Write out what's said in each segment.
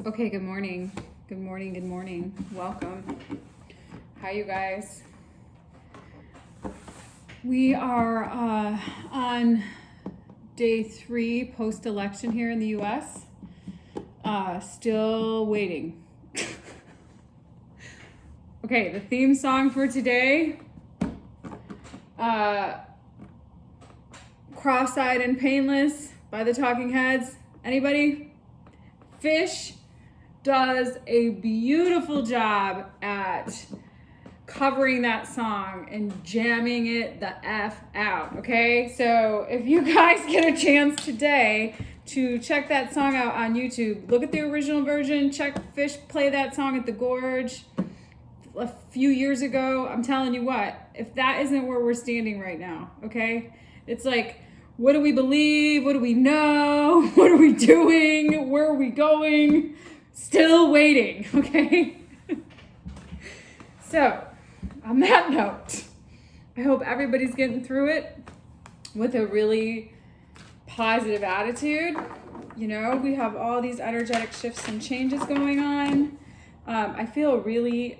Okay, good morning. Good morning, good morning. Welcome. How you guys? We are on day 3 post-election here in the US. Still waiting. Okay, the theme song for today, Cross-Eyed and Painless by the Talking Heads. Anybody? Fish does a beautiful job at covering that song and jamming it the F out, okay? So if you guys get a chance today to check that song out on YouTube, look at the original version, check Fish play that song at the Gorge a few years ago. I'm telling you what, if that isn't where we're standing right now, okay? It's like, what do we believe? What do we know? What are we doing? Where are we going? Still waiting, okay? So, on that note, I hope everybody's getting through it with a really positive attitude. You know, we have all these energetic shifts and changes going on. I feel really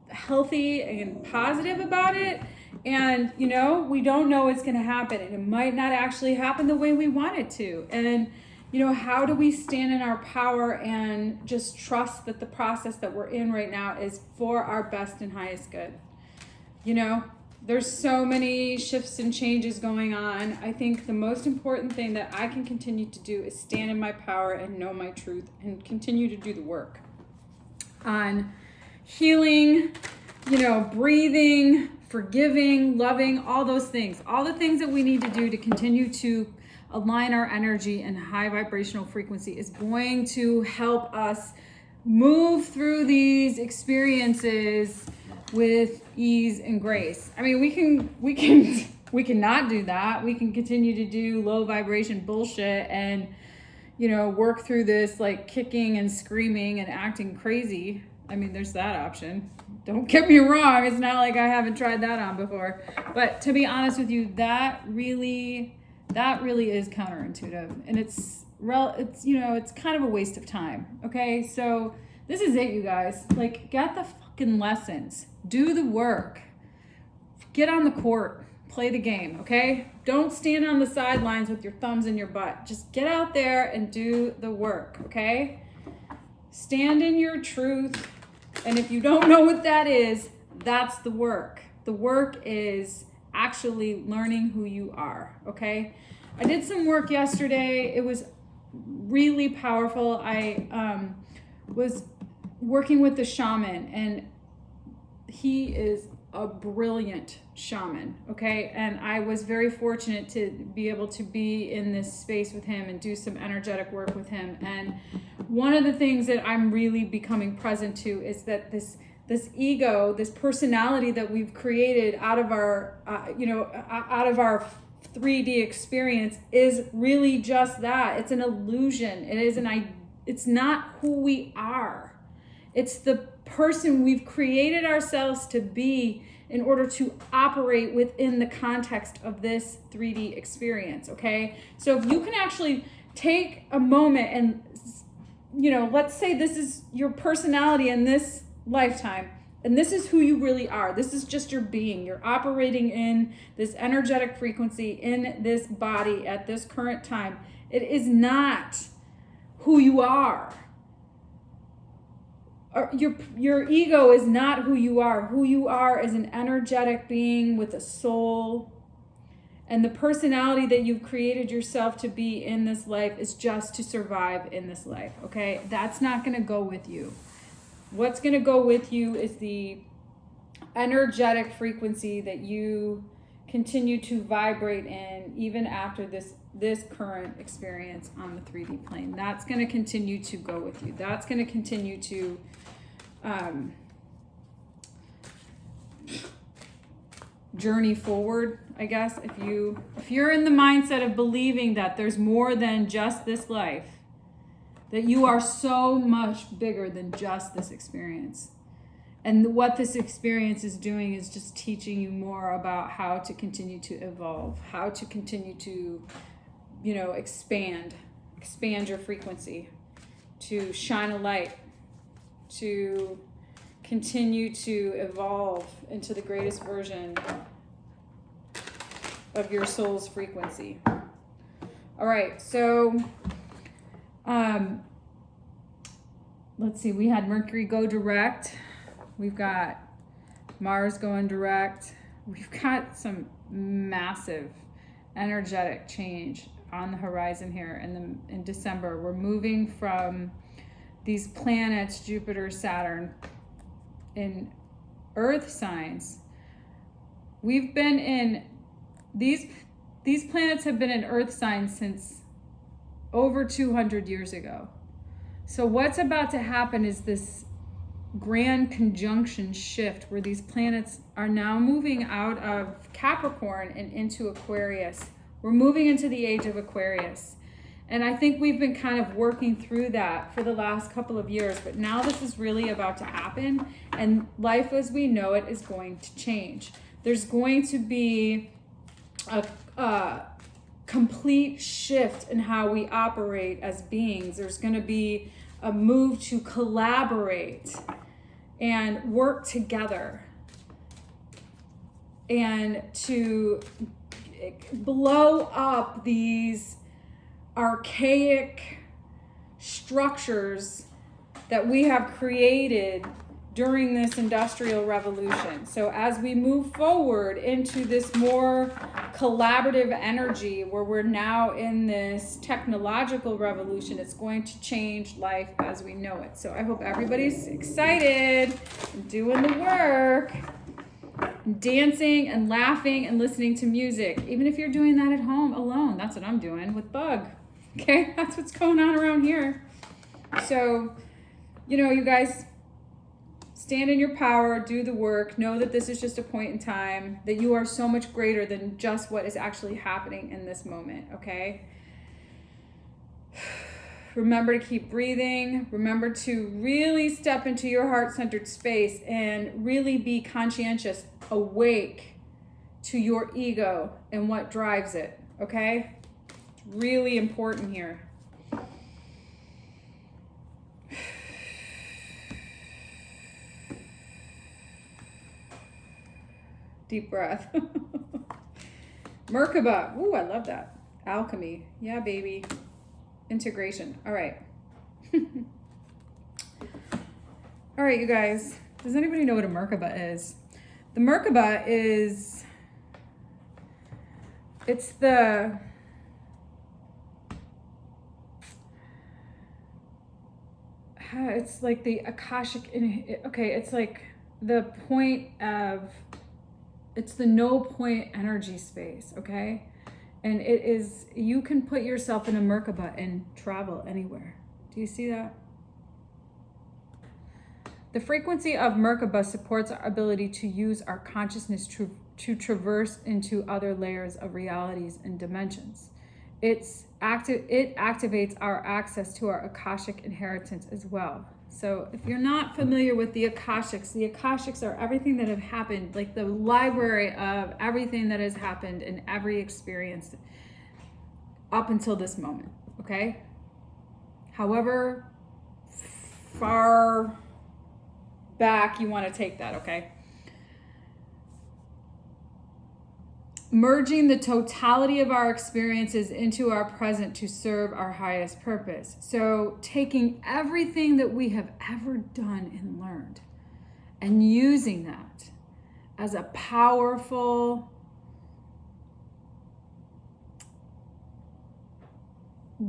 healthy and positive about it. And, you know, we don't know what's going to happen. And it might not actually happen the way we want it to. And you know, how do we stand in our power and just trust that the process that we're in right now is for our best and highest good? You know, there's so many shifts and changes going on. I think the most important thing that I can continue to do is stand in my power and know my truth and continue to do the work on healing, you know, breathing, forgiving, loving, all those things. All the things that we need to do to continue to align our energy and high vibrational frequency is going to help us move through these experiences with ease and grace. I mean, we can not do that. We can continue to do low vibration bullshit and, you know, work through this like kicking and screaming and acting crazy. I mean, there's that option. Don't get me wrong. It's not like I haven't tried that on before. But to be honest with you, that really is counterintuitive, and it's you know, it's kind of a waste of time. Okay, so this is it, you guys. Like, get the fucking lessons, do the work, get on the court, play the game. Okay, don't stand on the sidelines with your thumbs in your butt. Just get out there and do the work. Okay, stand in your truth, and if you don't know what that is, that's the work. The work is actually learning who you are. Okay, I did some work yesterday. It was really powerful. I was working with the shaman, and he is a brilliant shaman. Okay, and I was very fortunate to be able to be in this space with him and do some energetic work with him. And one of the things that I'm really becoming present to is that this ego, this personality that we've created out of our, out of our 3D experience is really just that. It's an illusion. It's not who we are. It's the person we've created ourselves to be in order to operate within the context of this 3D experience, okay? So if you can actually take a moment and, you know, let's say this is your personality in this lifetime, and this is who you really are. This is just your being. You're operating in this energetic frequency in this body at this current time. It is not who you are. Your ego is not who you are. Who you are is an energetic being with a soul. And the personality that you've created yourself to be in this life is just to survive in this life, okay? That's not going to go with you. What's going to go with you is the energetic frequency that you continue to vibrate in even after this current experience on the 3D plane. That's going to continue to go with you. That's going to continue to journey forward, I guess. If you're in the mindset of believing that there's more than just this life, that you are so much bigger than just this experience. And what this experience is doing is just teaching you more about how to continue to evolve, how to continue to, you know, expand your frequency, to shine a light, to continue to evolve into the greatest version of your soul's frequency. All right, so let's see, we had Mercury go direct. We've got Mars going direct. We've got some massive energetic change on the horizon here in December. We're moving from these planets, Jupiter, Saturn, in Earth signs. We've been in these planets have been in Earth signs since over 200 years ago. So what's about to happen is this grand conjunction shift where these planets are now moving out of Capricorn and into Aquarius. We're moving into the age of Aquarius. And I think we've been kind of working through that for the last couple of years, but now this is really about to happen, and life as we know it is going to change. There's going to be a complete shift in how we operate as beings. There's going to be a move to collaborate and work together and to blow up these archaic structures that we have created during this industrial revolution. So as we move forward into this more collaborative energy where we're now in this technological revolution, it's going to change life as we know it. So I hope everybody's excited and doing the work, dancing and laughing and listening to music. Even if you're doing that at home alone, that's what I'm doing with Bug. Okay, that's what's going on around here. So, you guys, stand in your power, do the work, know that this is just a point in time, that you are so much greater than just what is actually happening in this moment, okay? Remember to keep breathing. Remember to really step into your heart-centered space and really be conscientious, awake to your ego and what drives it, okay? Really important here. Deep breath. Merkaba. Ooh, I love that. Alchemy. Yeah, baby. Integration. All right. All right, you guys. Does anybody know what a Merkaba is? The Merkaba is, it's like the Akashic, okay, it's like the point of, it's the no point energy space, okay? And it is, you can put yourself in a Merkaba and travel anywhere. Do you see that? The frequency of Merkaba supports our ability to use our consciousness to traverse into other layers of realities and dimensions. It activates our access to our Akashic inheritance as well. So if you're not familiar with the Akashics are everything that have happened, like the library of everything that has happened in every experience up until this moment, okay? However far back you want to take that, okay? Merging the totality of our experiences into our present to serve our highest purpose. So taking everything that we have ever done and learned and using that as a powerful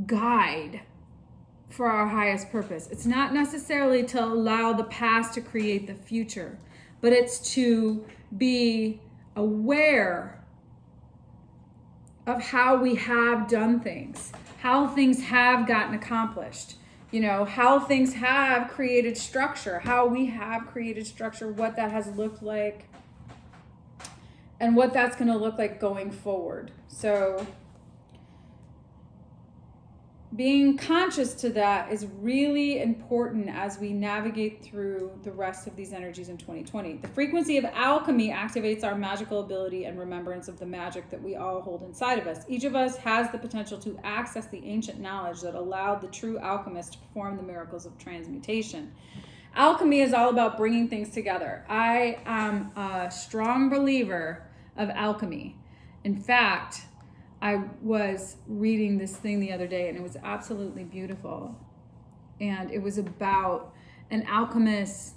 guide for our highest purpose. It's not necessarily to allow the past to create the future, but it's to be aware of how we have done things, how things have gotten accomplished, how things have created structure, how we have created structure, what that has looked like, and what that's going to look like going forward. So being conscious to that is really important as we navigate through the rest of these energies in 2020. The frequency of alchemy activates our magical ability and remembrance of the magic that we all hold inside of us. Each of us has the potential to access the ancient knowledge that allowed the true alchemist to perform the miracles of transmutation. Alchemy is all about bringing things together. I am a strong believer of alchemy. In fact, I was reading this thing the other day and it was absolutely beautiful. And it was about an alchemist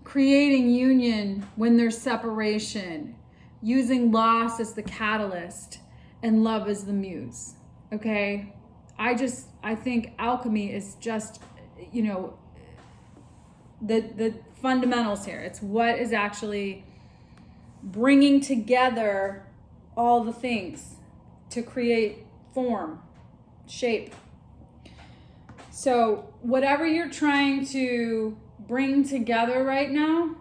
creating union when there's separation, using loss as the catalyst and love as the muse. Okay? I think alchemy is just, the fundamentals here. It's what is actually bringing together all the things to create form, shape. So whatever you're trying to bring together right now,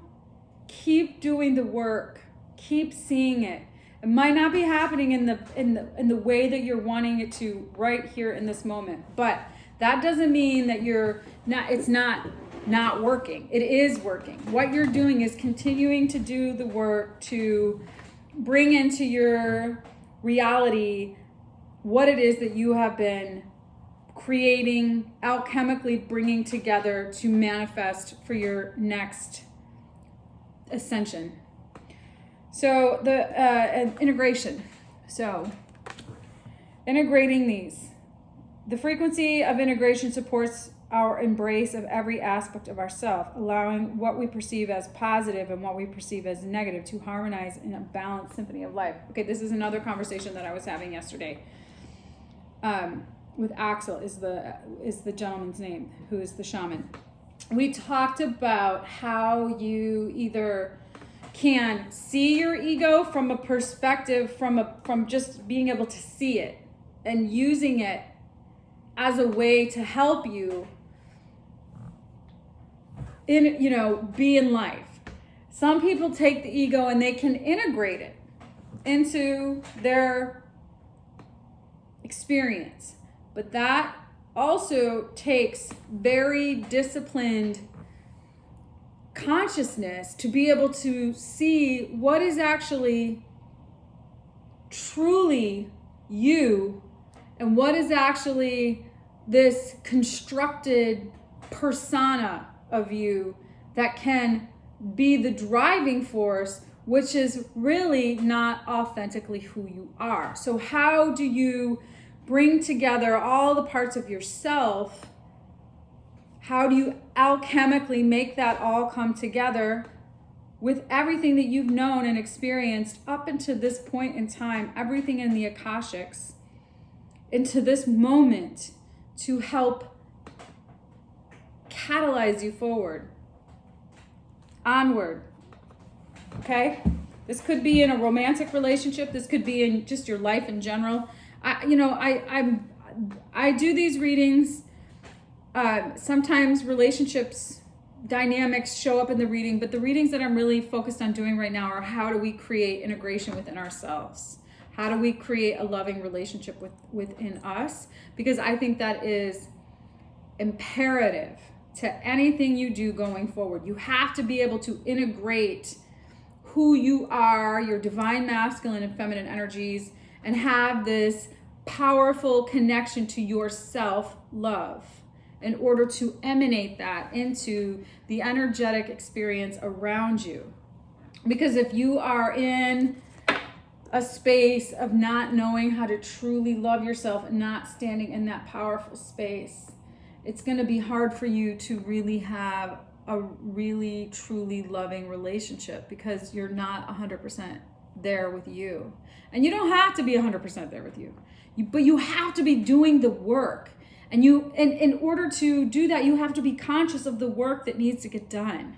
keep doing the work, keep seeing it. It might not be happening in the way that you're wanting it to right here in this moment, but that doesn't mean that it's not working. It is working. What you're doing is continuing to do the work to bring into your reality what it is that you have been creating, alchemically bringing together to manifest for your next ascension. So the integration. So integrating these. The frequency of integration supports our embrace of every aspect of ourself, allowing what we perceive as positive and what we perceive as negative to harmonize in a balanced symphony of life. Okay, this is another conversation that I was having yesterday. With Axel is the gentleman's name, who is the shaman. We talked about how you either can see your ego from a perspective from just being able to see it and using it as a way to help you be in life. Some people take the ego and they can integrate it into their experience, but that also takes very disciplined consciousness to be able to see what is actually truly you and what is actually this constructed persona of you that can be the driving force, which is really not authentically who you are. So how do you bring together all the parts of yourself? How do you alchemically make that all come together with everything that you've known and experienced up until this point in time, everything in the Akashics, into this moment to help catalyze you forward, onward? Okay? This could be in a romantic relationship. This could be in just your life in general. I do these readings. Sometimes relationships dynamics show up in the reading, but the readings that I'm really focused on doing right now are how do we create integration within ourselves? How do we create a loving relationship within us? Because I think that is imperative to anything you do going forward. You have to be able to integrate who you are, your divine masculine and feminine energies, and have this powerful connection to your self-love in order to emanate that into the energetic experience around you. Because if you are in a space of not knowing how to truly love yourself and not standing in that powerful space, it's going to be hard for you to really have a really truly loving relationship because you're not 100% there with you. And you don't have to be 100% there with you, but you have to be doing the work. And in order to do that, you have to be conscious of the work that needs to get done.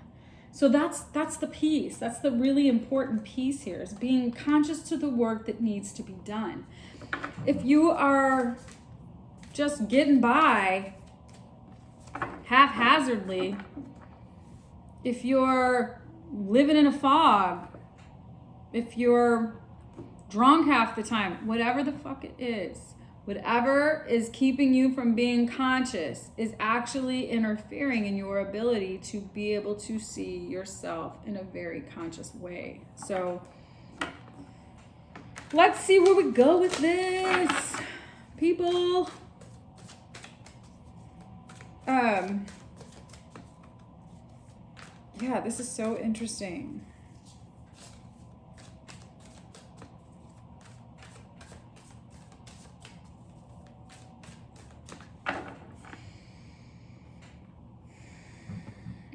So that's the piece. That's the really important piece here, is being conscious to the work that needs to be done. If you are just getting by haphazardly, if you're living in a fog, if you're drunk half the time, whatever the fuck it is. Whatever is keeping you from being conscious is actually interfering in your ability to be able to see yourself in a very conscious way. So let's see where we go with this, people. Yeah, this is so interesting.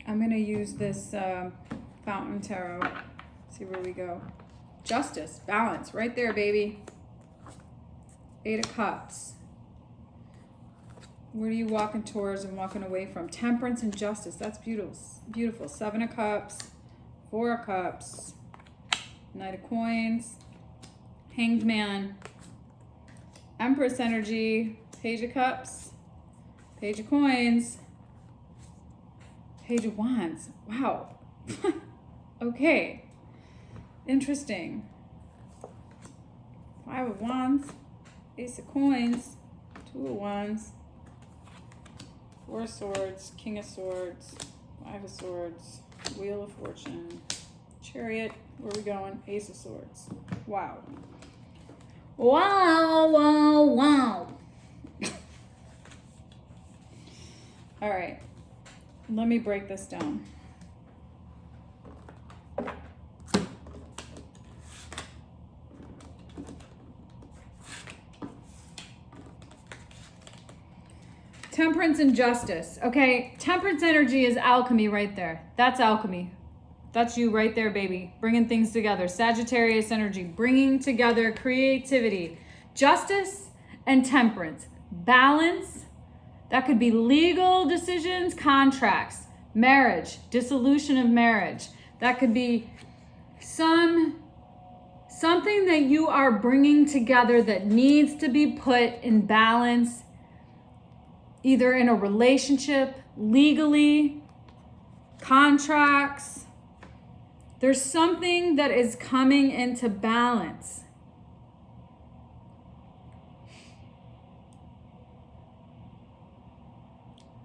I'm going to use this Fountain Tarot. See where we go. Justice, balance, right there, baby. 8 of Cups. Where are you walking towards and walking away from? Temperance and justice. That's beautiful. Beautiful. 7 of Cups. 4 of Cups. Knight of Coins. Hanged Man. Empress energy. Page of Cups. Page of Coins. Page of Wands. Wow. Okay. Interesting. 5 of Wands. Ace of Coins. 2 of Wands. 4 of Swords. King of Swords. 5 of Swords. Wheel of Fortune. Chariot. Where are we going? Ace of Swords. Wow. Wow, wow, wow. All right. Let me break this down. Temperance and justice. Okay, temperance energy is alchemy right there. That's alchemy. That's you right there, baby. Bringing things together. Sagittarius energy, bringing together creativity. Justice and temperance. Balance. That could be legal decisions, contracts, marriage, dissolution of marriage. That could be something that you are bringing together that needs to be put in balance, either in a relationship, legally, contracts. There's something that is coming into balance.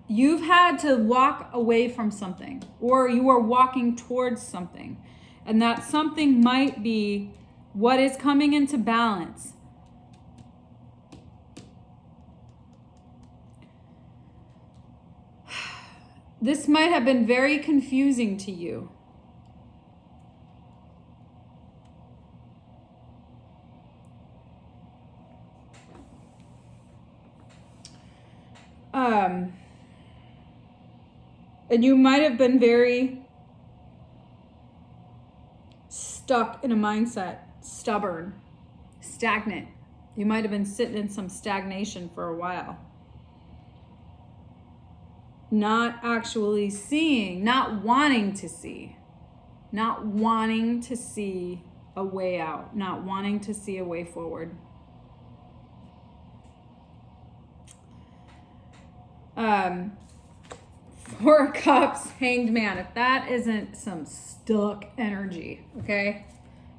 You've had to walk away from something, or you are walking towards something, and that something might be what is coming into balance. This might have been very confusing to you. And you might have been very stuck in a mindset, stubborn, stagnant. You might have been sitting in some stagnation for a while. Not actually seeing, not wanting to see a way out, not wanting to see a way forward. Four of Cups, Hanged Man. If that isn't some stuck energy, okay?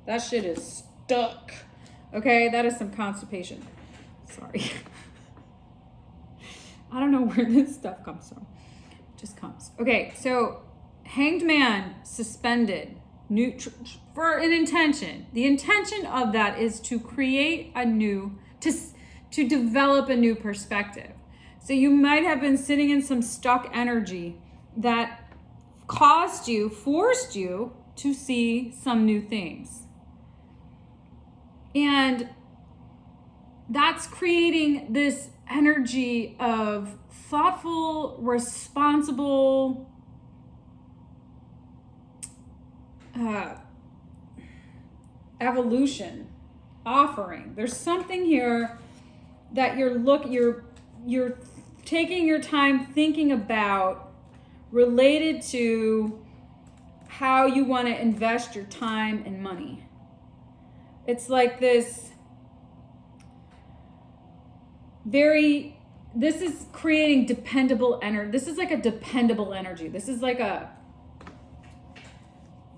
That shit is stuck. Okay, that is some constipation. Sorry. I don't know where this stuff comes from. It just comes. Okay, so Hanged Man, suspended, for an intention. The intention of that is to create a new, to develop a new perspective. So you might have been sitting in some stuck energy that forced you to see some new things. And that's creating this energy of thoughtful, responsible, evolution, offering. There's something here that you're taking your time thinking about, related to how you want to invest your time and money. It's like this this is creating dependable energy. This is like a dependable energy. This is like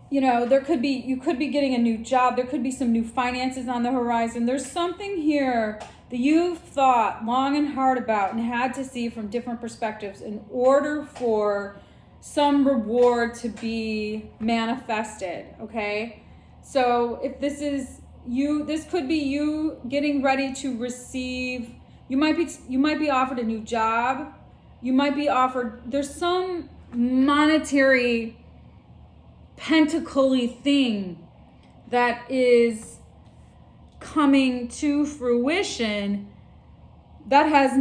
you know, you could be getting a new job. There could be some new finances on the horizon. There's something here that you've thought long and hard about and had to see from different perspectives in order for some reward to be manifested, okay? So if this is you, this could be you getting ready to receive, you might be offered a new job. You might be offered, there's some monetary pentacly thing that is coming to fruition that has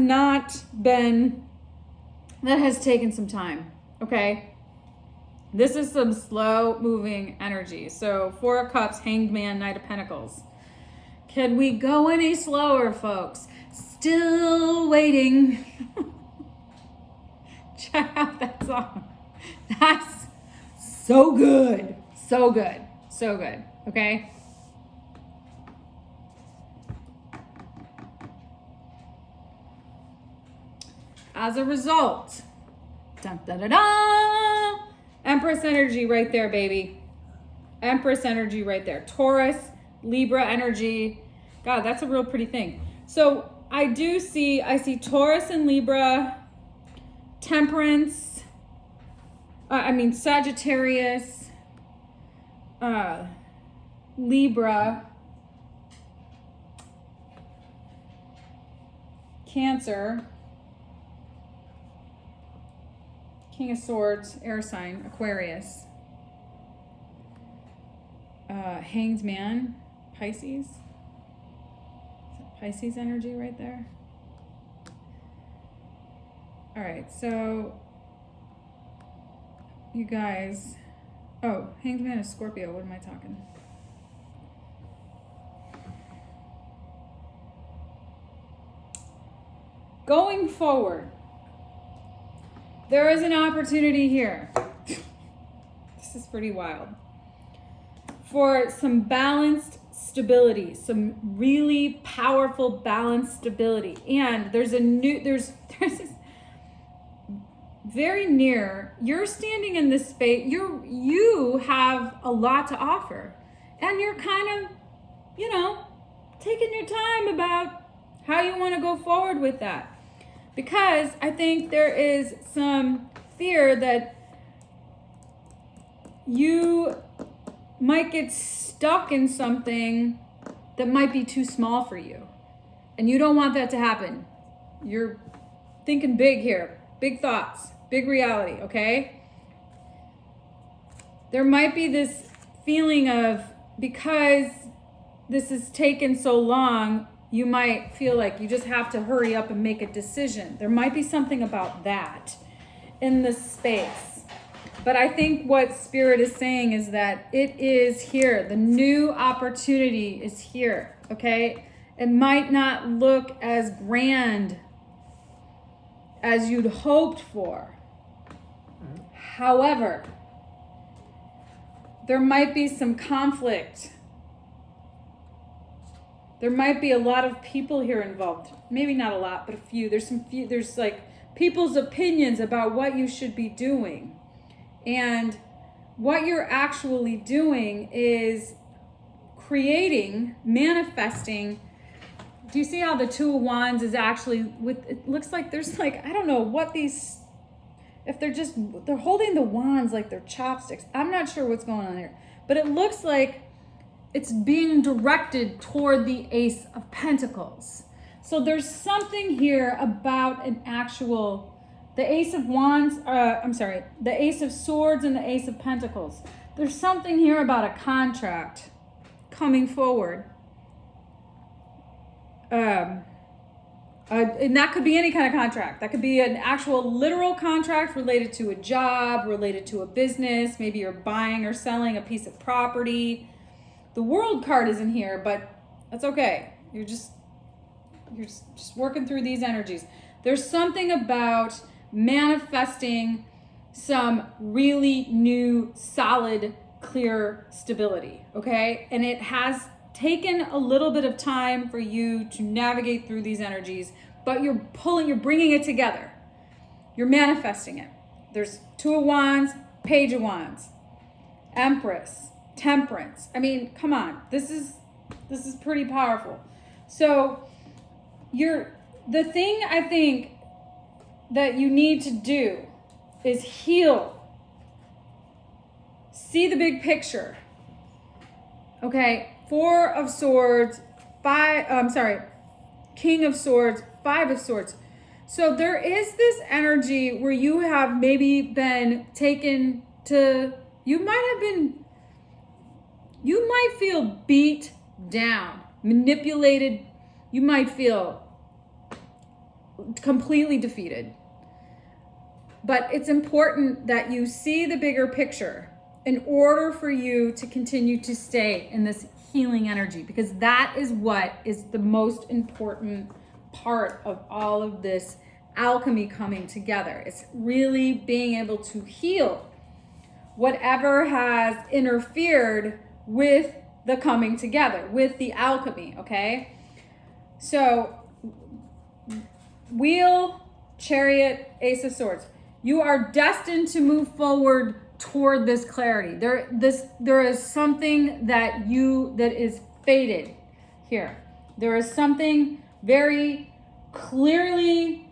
taken some time, okay? This is some slow moving energy. So 4 of Cups, Hanged Man, Knight of Pentacles. Can we go any slower, folks? Still waiting. Check out that song. That's so good. So good. So good. Okay? As a result, dun, dun, dun, dun, Empress energy right there, baby. Empress energy right there. Taurus, Libra energy. God, that's a real pretty thing. So I see Taurus and Libra, Temperance, Sagittarius, Libra, Cancer, King of Swords, air sign, Aquarius, Hanged Man, Pisces. Pisces energy right there. All right, so you guys, Hanged Man is Scorpio. What am I talking? Going forward, there is an opportunity here. This is pretty wild. For some balanced stability, some really powerful balanced stability. And there's this very near, you're standing in this space, you have a lot to offer. And you're kind of, taking your time about how you want to go forward with that. Because I think there is some fear that you might get stuck in something that might be too small for you. And you don't want that to happen. You're thinking big here. Big thoughts. Big reality, okay? There might be this feeling of, because this has taken so long, you might feel like you just have to hurry up and make a decision. There might be something about that in this space. But I think what Spirit is saying is that it is here. The new opportunity is here, okay? It might not look as grand as you'd hoped for. However, there might be some conflict. There might be a lot of people here involved. Maybe not a lot, but a few. There's like people's opinions about what you should be doing. And what you're actually doing is manifesting. Do you see how the Two of Wands is actually it looks like there's like, I don't know what these, if they're holding the wands like they're chopsticks. I'm not sure what's going on here, but it looks like it's being directed toward the Ace of Pentacles. So there's something here about the Ace of Wands, the Ace of Swords and the Ace of Pentacles. There's something here about a contract coming forward. And that could be any kind of contract. That could be an actual literal contract related to a job, related to a business. Maybe you're buying or selling a piece of property. The World card isn't here, but that's okay. You're just working through these energies. There's something about manifesting some really new, solid, clear stability, okay? And it has taken a little bit of time for you to navigate through these energies, but you're bringing it together. You're manifesting it. There's Two of Wands, Page of Wands. Empress, Temperance. I mean, come on. This is pretty powerful. So the thing I think that you need to do is heal. See the big picture. Okay, Four of Swords, King of Swords, Five of Swords. So there is this energy where you have maybe been taken to, you might feel beat down, manipulated. You might feel completely defeated. But it's important that you see the bigger picture in order for you to continue to stay in this healing energy, because that is what is the most important part of all of this alchemy coming together. It's really being able to heal whatever has interfered with the coming together, with the alchemy, okay? So, Wheel, Chariot, Ace of Swords. You are destined to move forward toward this clarity. There is something that is fated here. There is something very clearly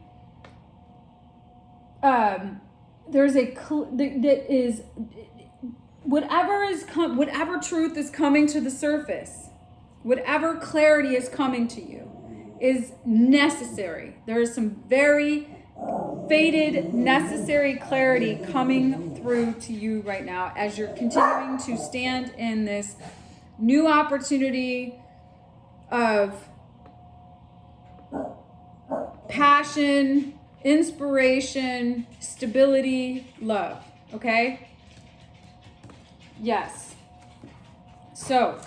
whatever truth is coming to the surface, whatever clarity is coming to you is necessary. There is some very fated, necessary clarity coming through to you right now as you're continuing to stand in this new opportunity of passion, inspiration, stability, love. Okay? Yes. So,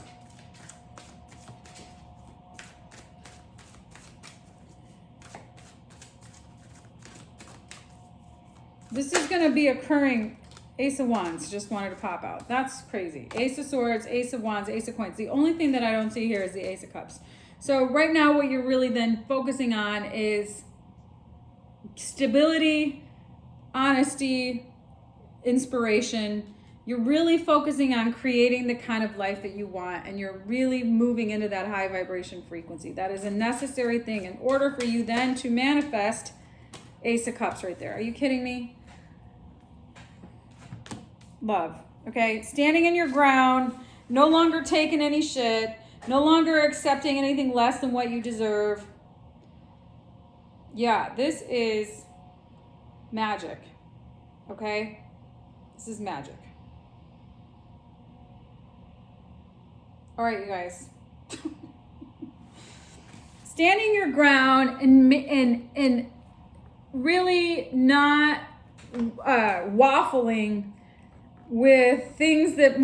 this is going to be occurring. Ace of Wands just wanted to pop out. That's crazy. Ace of Swords, Ace of Wands, Ace of Coins. The only thing that I don't see here is the Ace of Cups. So right now what you're really then focusing on is stability, honesty, inspiration. You're really focusing on creating the kind of life that you want, and you're really moving into that high vibration frequency. That is a necessary thing in order for you then to manifest Ace of Cups right there. Are you kidding me? Love. Okay, standing in your ground, no longer taking any shit, no longer accepting anything less than what you deserve. Yeah, this is magic. Okay? This is magic. All right, you guys. Standing your ground and really not waffling with things that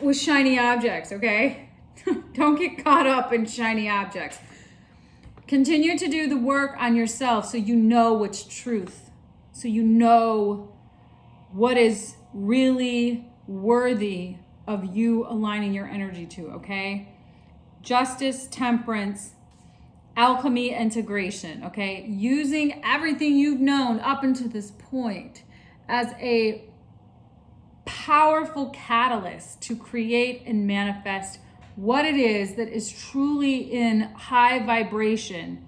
with shiny objects, okay? Don't get caught up in shiny objects. Continue to do the work on yourself so you know what's truth. So you know what is really worthy of you aligning your energy to, okay? Justice, temperance, alchemy, integration, okay? Using everything you've known up until this point as a powerful catalyst to create and manifest what it is that is truly in high vibration,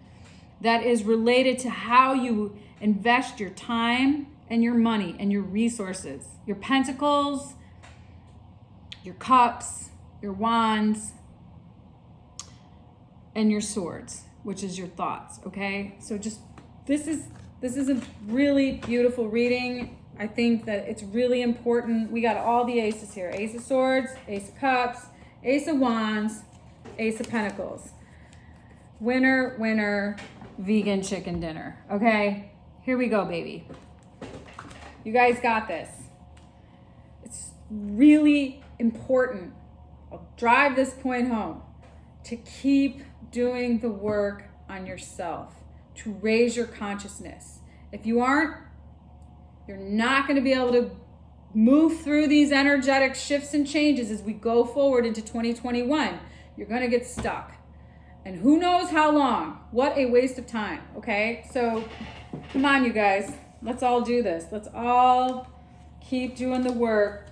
that is related to how you invest your time and your money and your resources, your pentacles, your cups, your wands, and your swords, which is your thoughts, okay? So just, this is a really beautiful reading. I think that it's really important. We got all the aces here. Ace of Swords, Ace of Cups, Ace of Wands, Ace of Pentacles. Winner, winner, vegan chicken dinner. Okay, here we go, baby. You guys got this. It's really important. I'll drive this point home, to keep doing the work on yourself, to raise your consciousness. If you aren't, you're not going to be able to move through these energetic shifts and changes as we go forward into 2021. You're going to get stuck. And who knows how long? What a waste of time, okay? So come on, you guys. Let's all do this. Let's all keep doing the work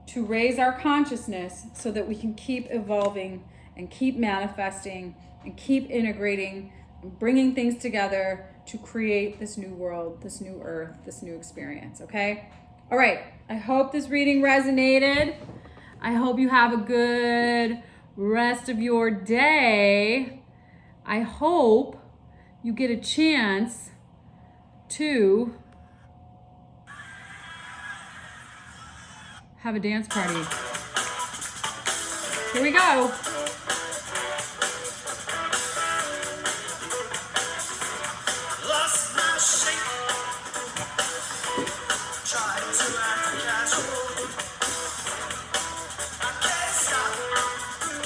to raise our consciousness so that we can keep evolving and keep manifesting and keep integrating and bringing things together to create this new world, this new earth, this new experience, okay? All right, I hope this reading resonated. I hope you have a good rest of your day. I hope you get a chance to have a dance party. Here we go. Lost my shape, tried to